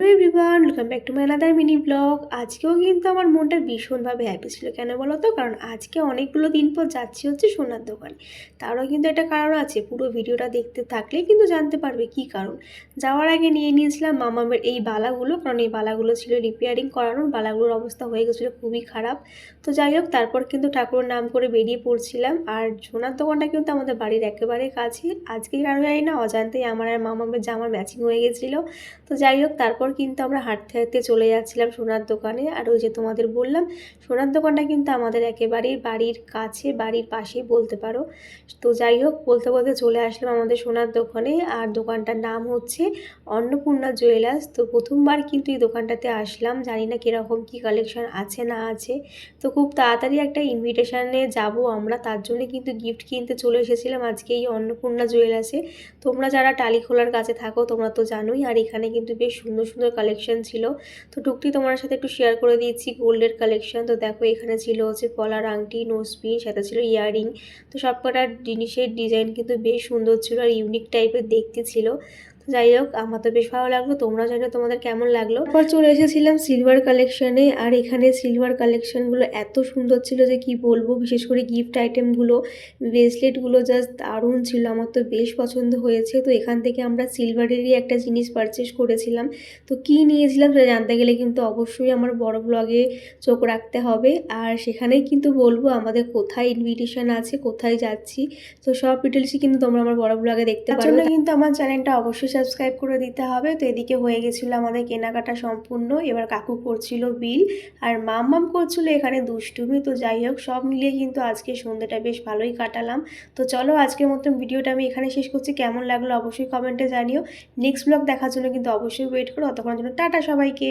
Hello everyone, welcome back to my another mini blog. আজকেও কিন্তু আমার মনটা ভীষণভাবে হ্যাপি ছিল। কেন বলো তো? কারণ আজকে অনেকগুলো দিন পর যাচ্ছি হচ্ছে সোনার দোকানে। তারও কিন্তু একটা কারণ আছে, পুরো ভিডিওটা দেখতে থাকলেই কিন্তু জানতে পারবে কী কারণ। যাওয়ার আগে নিয়ে নিয়েছিলাম মামামের এই বালাগুলো, কারণ এই বালাগুলো ছিল রিপেয়ারিং করানোর। বালাগুলোর অবস্থা হয়ে গেছিলো খুবই খারাপ। তো যাই হোক, তারপর কিন্তু ঠাকুরের নাম করে বেরিয়ে পড়ছিলাম। আর সোনার দোকানটা কিন্তু আমাদের বাড়ির একেবারে কাছে। আজকে কারণ জানি না, অজান্তেই আমার আর মামামের জামার ম্যাচিং হয়ে গেছিলো। তো যাই হোক, তারপর কিন্তু আমরা হাঁটতে হাঁটতে চলে যাচ্ছিলাম সোনার দোকানে। আর ওই যে তোমাদের বললাম, সোনার দোকানটা কিন্তু আমাদের একেবারেই বাড়ির কাছে, বাড়ির পাশেই বলতে পারো। তো যাই হোক, বলতে বলতে চলে আসলাম আমাদের সোনার দোকানে। আর দোকানটার নাম হচ্ছে অন্নপূর্ণা জুয়েলার্স। তো প্রথমবার কিন্তু এই দোকানটাতে আসলাম, জানি না কীরকম কী কালেকশন আছে না আছে। তো খুব তাড়াতাড়ি একটা ইনভিটেশানে যাব আমরা, তার জন্য কিন্তু গিফট কিনতে চলে এসেছিলাম আজকে এই অন্নপূর্ণা জুয়েলার্সে। তোমরা যারা টালিখোলার কাছে থাকো তোমরা তো জানোই। আর এখানে কিন্তু বেশ সুন্দর সুন্দর কালেকশন ছিল। তো টুকটি তোমার সাথে একটু শেয়ার করে দিয়েছি গোল্ডের কালেকশন। তো দেখো, এখানে ছিল হচ্ছে পলার আংটি, নোজপিন, সাথে ছিল ইয়াররিং। তো সবকটা জিনিসের ডিজাইন কিন্তু বেশ সুন্দর ছিল আর ইউনিক টাইপের দেখতে ছিল। তো যাই হোক, আমার তো বেশ ভালো লাগলো, তোমরা জানো তোমাদের কেমন লাগলো। তারপর চলে এসেছিলাম সিলভার কালেকশনে। আর এখানে সিলভার কালেকশনগুলো এত সুন্দর ছিল যে কি বলবো। বিশেষ করে গিফট আইটেমগুলো, ব্রেসলেটগুলো জাস্ট দারুণ ছিল, আমার তো বেশ পছন্দ হয়েছে। তো এখান থেকে আমরা সিলভারেরই একটা জিনিস পারচেস করেছিলাম। তো কী নিয়েছিলাম সেটা জানতে গেলে কিন্তু অবশ্যই আমার বড় ব্লগে চোখ রাখতে হবে। আর সেখানেই কিন্তু বলবো আমাদের কোথায় ইনভিটেশন আছে, কোথায় যাচ্ছি। তো সব ডিটেলসই কিন্তু তোমরা আমার বড় ব্লগে দেখতে পারো। তার জন্য কিন্তু আমার চ্যানেলটা অবশ্যই সাবস্ক্রাইব করে দিতে হবে। তো এদিকে হয়ে গেছিলো আমাদের কেনাকাটা সম্পূর্ণ। এবার কাকু করছিল বিল, আর মাম্মাম করছিল এখানে দুষ্টুমি। তো যাই হোক, সব মিলিয়ে কিন্তু আজকে সন্ধ্যাটা বেশ ভালোই কাটালাম। তো চলো, আজকের মতন ভিডিওটা আমি এখানে শেষ করছি। কেমন লাগলো অবশ্যই কমেন্টে জানিও। নেক্সট ব্লগ দেখার জন্য কিন্তু অবশ্যই ওয়েট করো। ততক্ষণের জন্য টাটা সবাইকে।